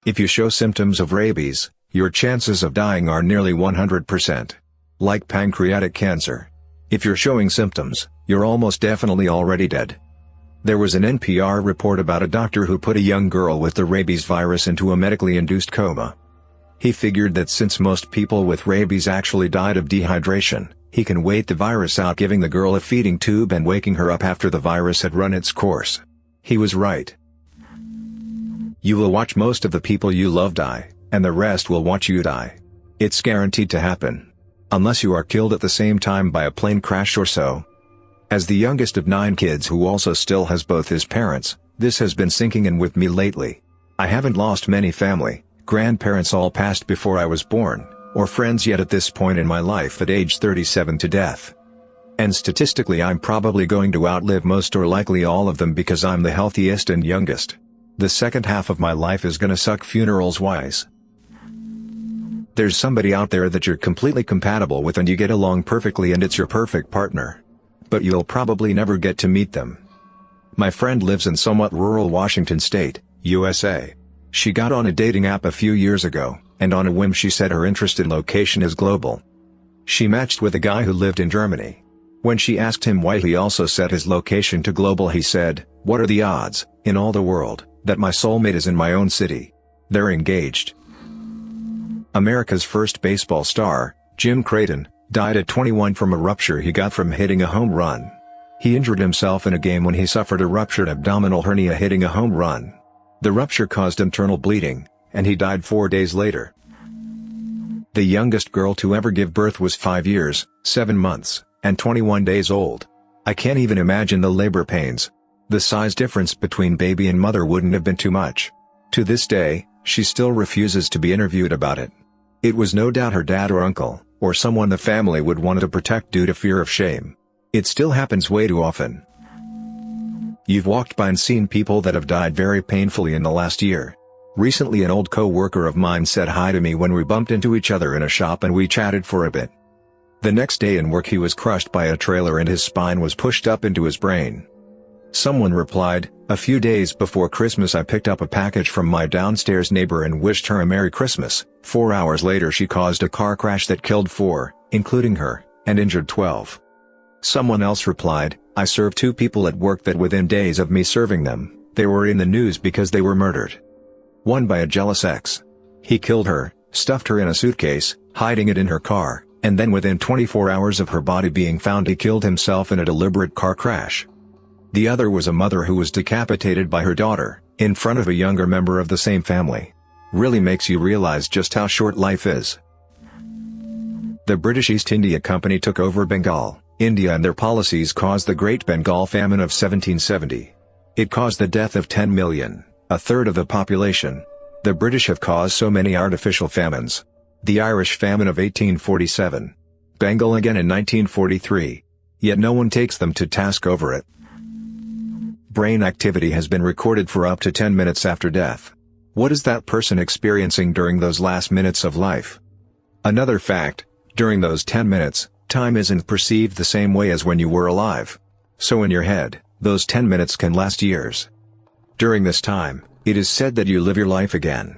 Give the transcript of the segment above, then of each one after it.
If you show symptoms of rabies, your chances of dying are nearly 100%. Like pancreatic cancer. If you're showing symptoms, you're almost definitely already dead. There was an NPR report about a doctor who put a young girl with the rabies virus into a medically induced coma. He figured that since most people with rabies actually died of dehydration, he can wait the virus out, giving the girl a feeding tube and waking her up after the virus had run its course. He was right. You will watch most of the people you love die, and the rest will watch you die. It's guaranteed to happen. Unless you are killed at the same time by a plane crash or so. As the youngest of 9 kids who also still has both his parents, this has been sinking in with me lately. I haven't lost many family, grandparents all passed before I was born, or friends yet at this point in my life at age 37 to death. And statistically I'm probably going to outlive most or likely all of them because I'm the healthiest and youngest. The second half of my life is gonna suck funerals wise. There's somebody out there that you're completely compatible with and you get along perfectly and it's your perfect partner. But you'll probably never get to meet them. My friend lives in somewhat rural Washington State, USA. She got on a dating app a few years ago, and on a whim she said her interest in location is global. She matched with a guy who lived in Germany. When she asked him why he also set his location to global, he said, "What are the odds, in all the world, that my soulmate is in my own city?" They're engaged. America's first baseball star, Jim Creighton, died at 21 from a rupture he got from hitting a home run. He injured himself in a game when he suffered a ruptured abdominal hernia hitting a home run. The rupture caused internal bleeding, and he died 4 days later. The youngest girl to ever give birth was 5 years, 7 months, and 21 days old. I can't even imagine the labor pains. The size difference between baby and mother wouldn't have been too much. To this day, she still refuses to be interviewed about it. It was no doubt her dad or uncle, or someone the family would want to protect due to fear of shame. It still happens way too often. You've walked by and seen people that have died very painfully in the last year. Recently an old co-worker of mine said hi to me when we bumped into each other in a shop and we chatted for a bit. The next day in work he was crushed by a trailer and his spine was pushed up into his brain. Someone replied, "A few days before Christmas I picked up a package from my downstairs neighbor and wished her a Merry Christmas. 4 hours later she caused a car crash that killed 4, including her, and injured 12. Someone else replied, "I served 2 people at work that within days of me serving them, they were in the news because they were murdered. One by a jealous ex. He killed her, stuffed her in a suitcase, hiding it in her car, and then within 24 hours of her body being found he killed himself in a deliberate car crash." The other was a mother who was decapitated by her daughter, in front of a younger member of the same family. Really makes you realize just how short life is. The British East India Company took over Bengal, India, and their policies caused the Great Bengal Famine of 1770. It caused the death of 10 million, a third of the population. The British have caused so many artificial famines. The Irish Famine of 1847. Bengal again in 1943. Yet no one takes them to task over it. Brain activity has been recorded for up to 10 minutes after death. What is that person experiencing during those last minutes of life? Another fact, during those 10 minutes, time isn't perceived the same way as when you were alive. So in your head, those 10 minutes can last years. During this time, it is said that you live your life again.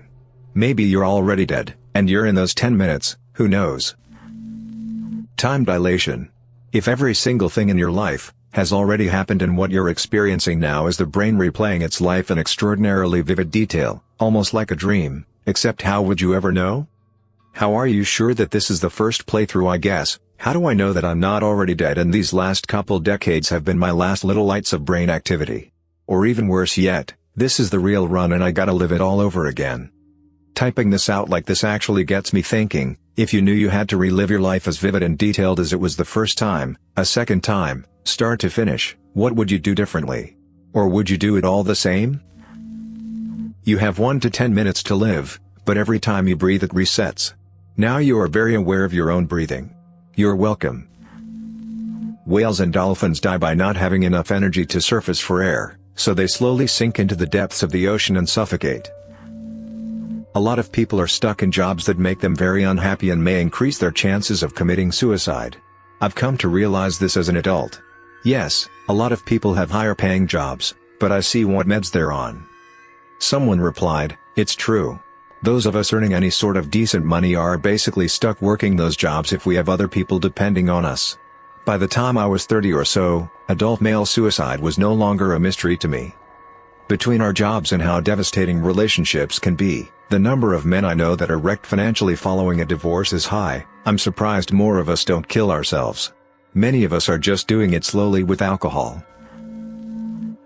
Maybe you're already dead, and you're in those 10 minutes, who knows? Time dilation. If every single thing in your life has already happened and what you're experiencing now is the brain replaying its life in extraordinarily vivid detail, almost like a dream, except how would you ever know? How are you sure that this is the first playthrough? I guess, how do I know that I'm not already dead and these last couple decades have been my last little lights of brain activity? Or even worse yet, this is the real run and I gotta live it all over again. Typing this out like this actually gets me thinking, if you knew you had to relive your life as vivid and detailed as it was the first time, a second time, start to finish, what would you do differently? Or would you do it all the same? You have 1 to 10 minutes to live, but every time you breathe it resets. Now you are very aware of your own breathing. You're welcome. Whales and dolphins die by not having enough energy to surface for air, so they slowly sink into the depths of the ocean and suffocate. A lot of people are stuck in jobs that make them very unhappy and may increase their chances of committing suicide. I've come to realize this as an adult. Yes, a lot of people have higher paying jobs, but I see what meds they're on. Someone replied, "It's true. Those of us earning any sort of decent money are basically stuck working those jobs if we have other people depending on us. By the time I was 30 or so, adult male suicide was no longer a mystery to me. Between our jobs and how devastating relationships can be, the number of men I know that are wrecked financially following a divorce is high. I'm surprised more of us don't kill ourselves. Many of us are just doing it slowly with alcohol.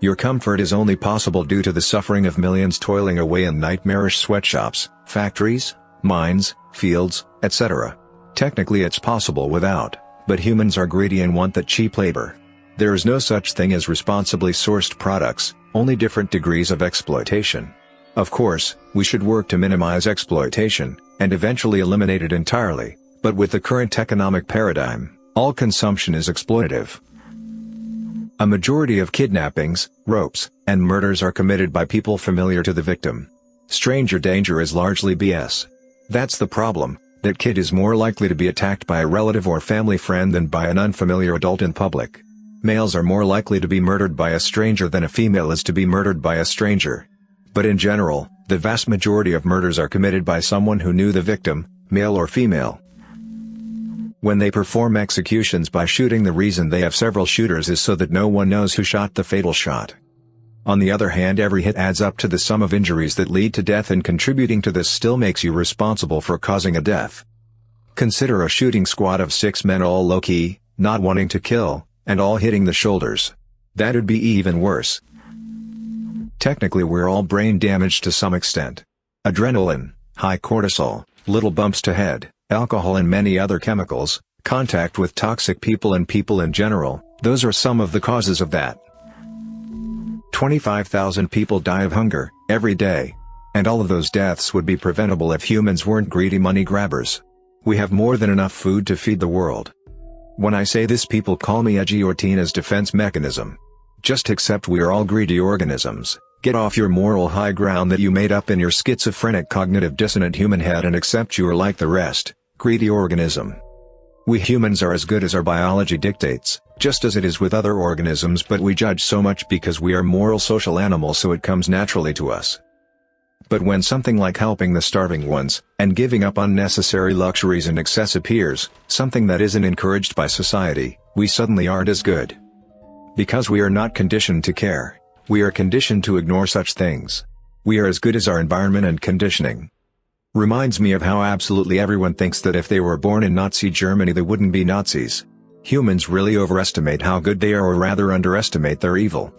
Your comfort is only possible due to the suffering of millions toiling away in nightmarish sweatshops, factories, mines, fields, etc. Technically it's possible without, but humans are greedy and want that cheap labor. There is no such thing as responsibly sourced products, only different degrees of exploitation. Of course, we should work to minimize exploitation, and eventually eliminate it entirely, but with the current economic paradigm, all consumption is exploitative. A majority of kidnappings, rapes, and murders are committed by people familiar to the victim. Stranger danger is largely BS. That's the problem, that kid is more likely to be attacked by a relative or family friend than by an unfamiliar adult in public. Males are more likely to be murdered by a stranger than a female is to be murdered by a stranger. But in general, the vast majority of murders are committed by someone who knew the victim, male or female. When they perform executions by shooting, the reason they have several shooters is so that no one knows who shot the fatal shot. On the other hand, every hit adds up to the sum of injuries that lead to death, and contributing to this still makes you responsible for causing a death. Consider a shooting squad of 6 men all low-key, not wanting to kill, and all hitting the shoulders. That'd be even worse. Technically we're all brain damaged to some extent. Adrenaline, high cortisol, little bumps to head, alcohol and many other chemicals, contact with toxic people and people in general, those are some of the causes of that. 25,000 people die of hunger, every day. And all of those deaths would be preventable if humans weren't greedy money grabbers. We have more than enough food to feed the world. When I say this, people call me edgy or teen as defense mechanism. Just accept we are all greedy organisms. Get off your moral high ground that you made up in your schizophrenic cognitive dissonant human head and accept you are like the rest, greedy organism. We humans are as good as our biology dictates, just as it is with other organisms, but we judge so much because we are moral social animals, so it comes naturally to us. But when something like helping the starving ones, and giving up unnecessary luxuries and excess appears, something that isn't encouraged by society, we suddenly aren't as good. Because we are not conditioned to care. We are conditioned to ignore such things. We are as good as our environment and conditioning. Reminds me of how absolutely everyone thinks that if they were born in Nazi Germany they wouldn't be Nazis. Humans really overestimate how good they are, or rather underestimate their evil.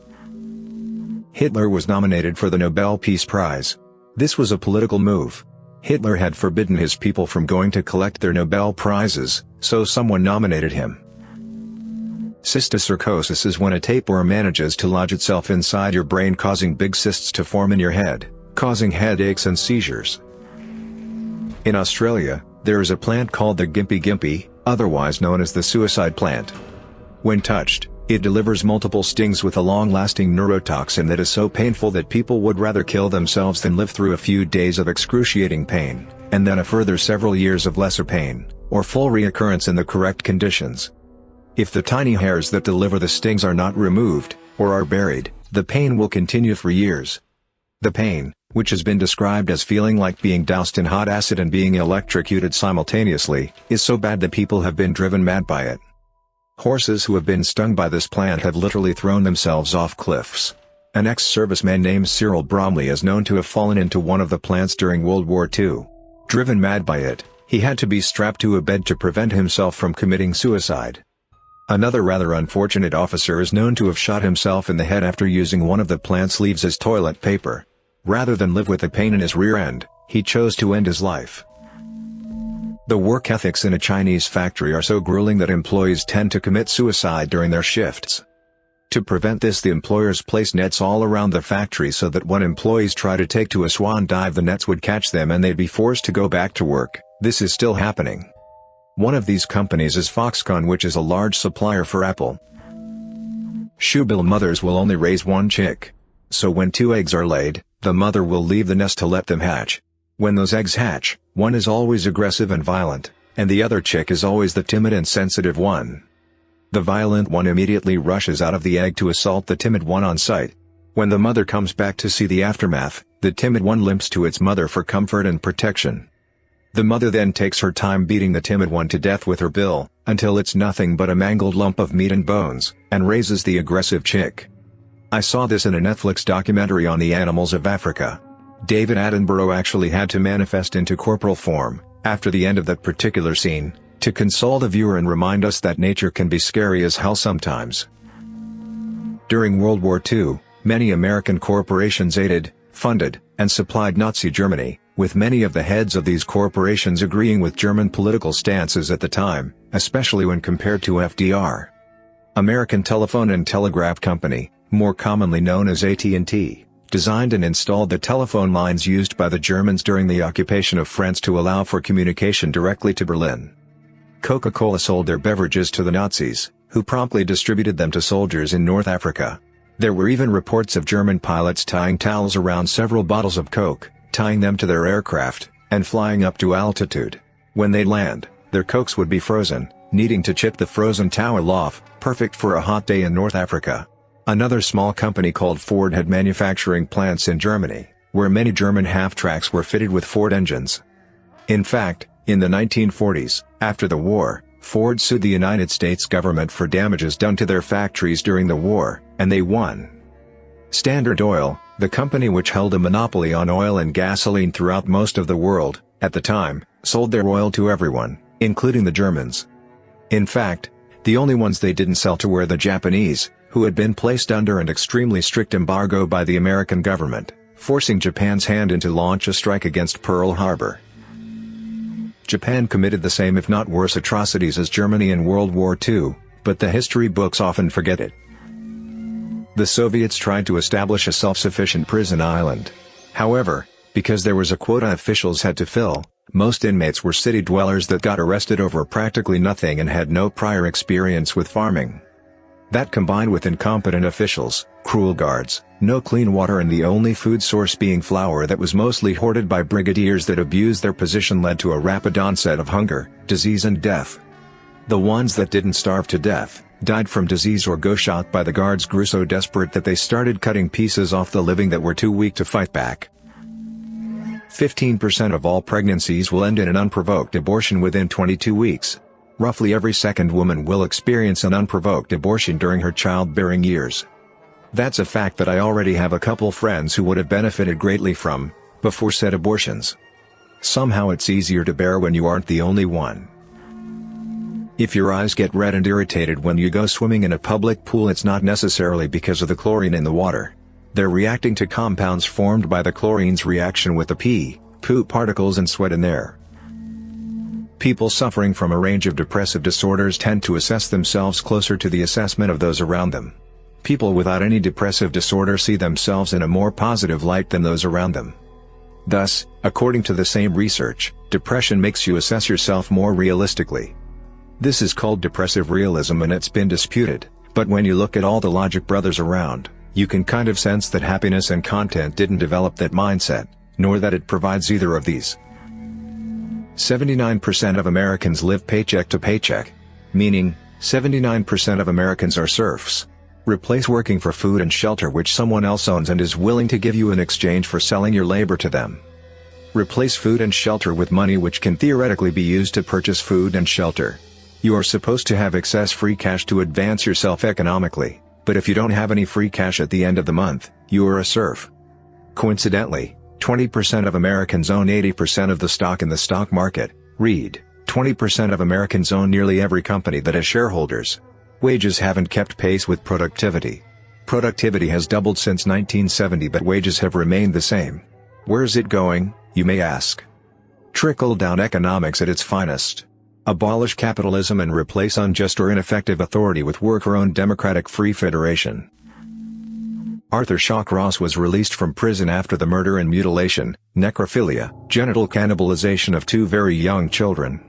Hitler was nominated for the Nobel Peace Prize. This was a political move. Hitler had forbidden his people from going to collect their Nobel Prizes, so someone nominated him. Cysticercosis is when a tapeworm manages to lodge itself inside your brain, causing big cysts to form in your head, causing headaches and seizures. In Australia, there is a plant called the gympie, otherwise known as the suicide plant. When touched, it delivers multiple stings with a long-lasting neurotoxin that is so painful that people would rather kill themselves than live through a few days of excruciating pain, and then a further several years of lesser pain, or full reoccurrence in the correct conditions. If the tiny hairs that deliver the stings are not removed, or are buried, the pain will continue for years. The pain, which has been described as feeling like being doused in hot acid and being electrocuted simultaneously, is so bad that people have been driven mad by it. Horses who have been stung by this plant have literally thrown themselves off cliffs. An ex-serviceman named Cyril Bromley is known to have fallen into one of the plants during World War II. Driven mad by it, he had to be strapped to a bed to prevent himself from committing suicide. Another rather unfortunate officer is known to have shot himself in the head after using one of the plant's leaves as toilet paper. Rather than live with the pain in his rear end, he chose to end his life. The work ethics in a Chinese factory are so grueling that employees tend to commit suicide during their shifts. To prevent this, the employers place nets all around the factory so that when employees try to take to a swan dive, the nets would catch them and they'd be forced to go back to work. This is still happening. One of these companies is Foxconn, which is a large supplier for Apple. Shoebill mothers will only raise one chick. So when 2 eggs are laid, the mother will leave the nest to let them hatch. When those eggs hatch, one is always aggressive and violent, and the other chick is always the timid and sensitive one. The violent one immediately rushes out of the egg to assault the timid one on sight. When the mother comes back to see the aftermath, The timid one limps to its mother for comfort and protection. The mother then takes her time beating the timid one to death with her bill, until it's nothing but a mangled lump of meat and bones, and raises the aggressive chick. I saw this in a Netflix documentary on the animals of Africa. David Attenborough actually had to manifest into corporal form, after the end of that particular scene, to console the viewer and remind us that nature can be scary as hell sometimes. During World War II, many American corporations aided, funded, and supplied Nazi Germany, with many of the heads of these corporations agreeing with German political stances at the time, especially when compared to FDR. American Telephone and Telegraph Company, more commonly known as AT&T, designed and installed the telephone lines used by the Germans during the occupation of France to allow for communication directly to Berlin. Coca-Cola sold their beverages to the Nazis, who promptly distributed them to soldiers in North Africa. There were even reports of German pilots tying towels around several bottles of Coke, tying them to their aircraft, and flying up to altitude. When they land, their Cokes would be frozen, needing to chip the frozen towel off, perfect for a hot day in North Africa. Another small company called Ford had manufacturing plants in Germany, where many German half-tracks were fitted with Ford engines. In fact, in the 1940s, after the war, Ford sued the United States government for damages done to their factories during the war, and they won. Standard Oil, the company which held a monopoly on oil and gasoline throughout most of the world, at the time, sold their oil to everyone, including the Germans. In fact, the only ones they didn't sell to were the Japanese, who had been placed under an extremely strict embargo by the American government, forcing Japan's hand in to launch a strike against Pearl Harbor. Japan committed the same if not worse atrocities as Germany in World War II, but the history books often forget it. The Soviets tried to establish a self-sufficient prison island. However, because there was a quota officials had to fill, most inmates were city dwellers that got arrested over practically nothing and had no prior experience with farming. That combined with incompetent officials, cruel guards, no clean water and the only food source being flour that was mostly hoarded by brigadiers that abused their position led to a rapid onset of hunger, disease and death. The ones that didn't starve to death, died from disease or got shot by the guards grew so desperate that they started cutting pieces off the living that were too weak to fight back. 15% of all pregnancies will end in an unprovoked abortion within 22 weeks. Roughly every second woman will experience an unprovoked abortion during her childbearing years. That's a fact that I already have a couple friends who would have benefited greatly from, before said abortions. Somehow it's easier to bear when you aren't the only one. If your eyes get red and irritated when you go swimming in a public pool, it's not necessarily because of the chlorine in the water. They're reacting to compounds formed by the chlorine's reaction with the pee, poop particles and sweat in there. People suffering from a range of depressive disorders tend to assess themselves closer to the assessment of those around them. People without any depressive disorder see themselves in a more positive light than those around them. Thus, according to the same research, depression makes you assess yourself more realistically. This is called depressive realism and it's been disputed, but when you look at all the logic brothers around, you can kind of sense that happiness and content didn't develop that mindset, nor that it provides either of these. 79% of Americans live paycheck to paycheck. Meaning, 79% of Americans are serfs. Replace working for food and shelter which someone else owns and is willing to give you in exchange for selling your labor to them. Replace food and shelter with money which can theoretically be used to purchase food and shelter. You are supposed to have excess free cash to advance yourself economically, but if you don't have any free cash at the end of the month, you are a serf. Coincidentally, 20% of Americans own 80% of the stock in the stock market. Read, 20% of Americans own nearly every company that has shareholders. Wages haven't kept pace with productivity. Productivity has doubled since 1970 but wages have remained the same. Where's it going, you may ask? Trickle-down economics at its finest. Abolish capitalism and replace unjust or ineffective authority with worker-owned democratic free federation. Arthur Shawcross was released from prison after the murder and mutilation, necrophilia, genital cannibalization of 2 very young children.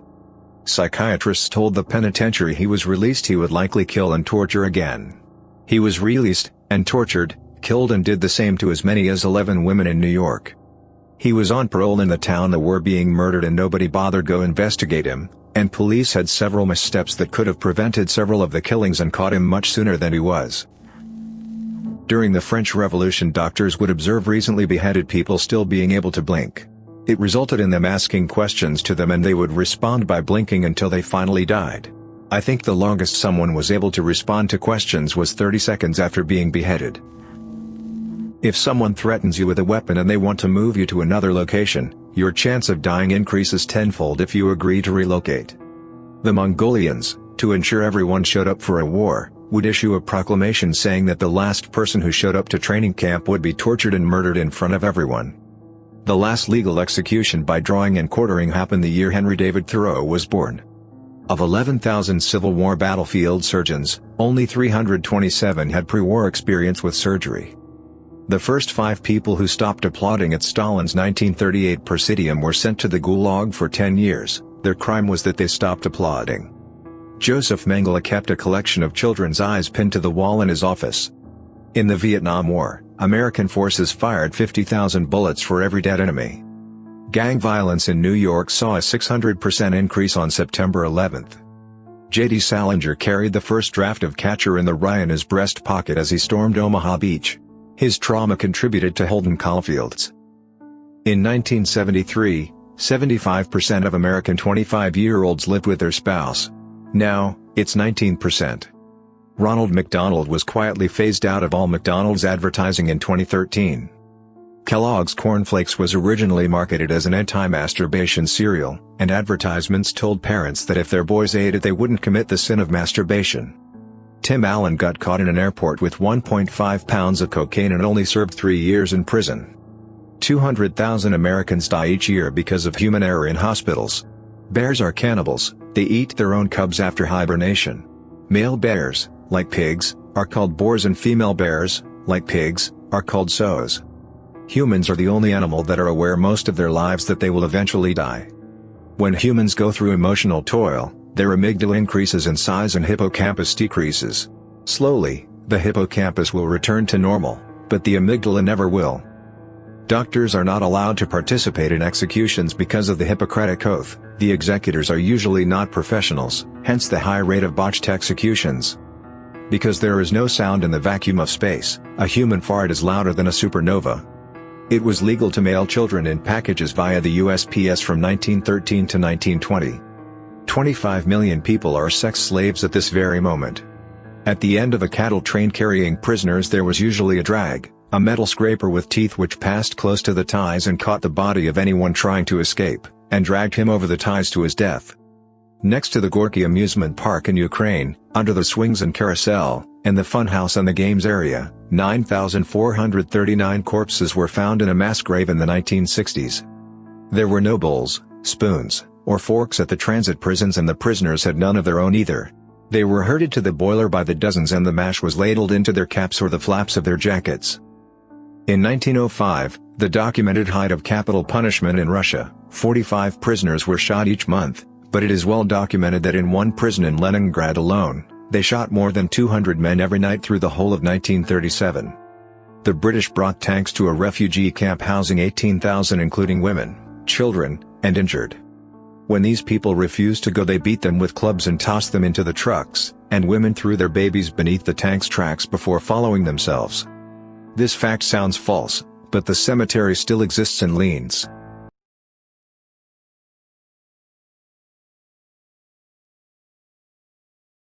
Psychiatrists told the penitentiary he was released he would likely kill and torture again. He was released, and tortured, killed and did the same to as many as 11 women in New York. He was on parole in the town that were being murdered and nobody bothered go investigate him, and police had several missteps that could have prevented several of the killings and caught him much sooner than he was. During the French Revolution, doctors would observe recently beheaded people still being able to blink. It resulted in them asking questions to them and they would respond by blinking until they finally died. I think the longest someone was able to respond to questions was 30 seconds after being beheaded. If someone threatens you with a weapon and they want to move you to another location, your chance of dying increases tenfold if you agree to relocate. The Mongolians, to ensure everyone showed up for a war, would issue a proclamation saying that the last person who showed up to training camp would be tortured and murdered in front of everyone. The last legal execution by drawing and quartering happened the year Henry David Thoreau was born. Of 11,000 Civil War battlefield surgeons, only 327 had pre-war experience with surgery. The first 5 people who stopped applauding at Stalin's 1938 Presidium were sent to the Gulag for 10 years, their crime was that they stopped applauding. Joseph Mengele kept a collection of children's eyes pinned to the wall in his office. In the Vietnam War, American forces fired 50,000 bullets for every dead enemy. Gang violence in New York saw a 600% increase on September 11. J.D. Salinger carried the first draft of Catcher in the Rye in his breast pocket as he stormed Omaha Beach. His trauma contributed to Holden Caulfield's. In 1973, 75% of American 25-year-olds lived with their spouse. Now, it's 19%. Ronald McDonald was quietly phased out of all McDonald's advertising in 2013. Kellogg's Corn Flakes was originally marketed as an anti-masturbation cereal, and advertisements told parents that if their boys ate it they wouldn't commit the sin of masturbation. Tim Allen got caught in an airport with 1.5 pounds of cocaine and only served 3 years in prison. 200,000 Americans die each year because of human error in hospitals. Bears are cannibals, they eat their own cubs after hibernation. Male bears, like pigs, are called boars and female bears, like pigs, are called sows. Humans are the only animal that are aware most of their lives that they will eventually die. When humans go through emotional toil, their amygdala increases in size and hippocampus decreases. Slowly, the hippocampus will return to normal, but the amygdala never will. Doctors are not allowed to participate in executions because of the Hippocratic Oath. The executors are usually not professionals, hence the high rate of botched executions. Because there is no sound in the vacuum of space, a human fart is louder than a supernova. It was legal to mail children in packages via the USPS from 1913 to 1920. 25 million people are sex slaves at this very moment. At the end of a cattle train carrying prisoners there was usually a drag, a metal scraper with teeth which passed close to the ties and caught the body of anyone trying to escape, and dragged him over the ties to his death. Next to the Gorky amusement park in Ukraine, under the swings and carousel, and the funhouse and the games area, 9,439 corpses were found in a mass grave in the 1960s. There were no bowls, spoons, or forks at the transit prisons and the prisoners had none of their own either. They were herded to the boiler by the dozens and the mash was ladled into their caps or the flaps of their jackets. In 1905, the documented height of capital punishment in Russia, 45 prisoners were shot each month, but it is well documented that in one prison in Leningrad alone, they shot more than 200 men every night through the whole of 1937. The British brought tanks to a refugee camp housing 18,000 including women, children, and injured. When these people refused to go they beat them with clubs and tossed them into the trucks, and women threw their babies beneath the tank's tracks before following themselves. This fact sounds false, but the cemetery still exists in Linz.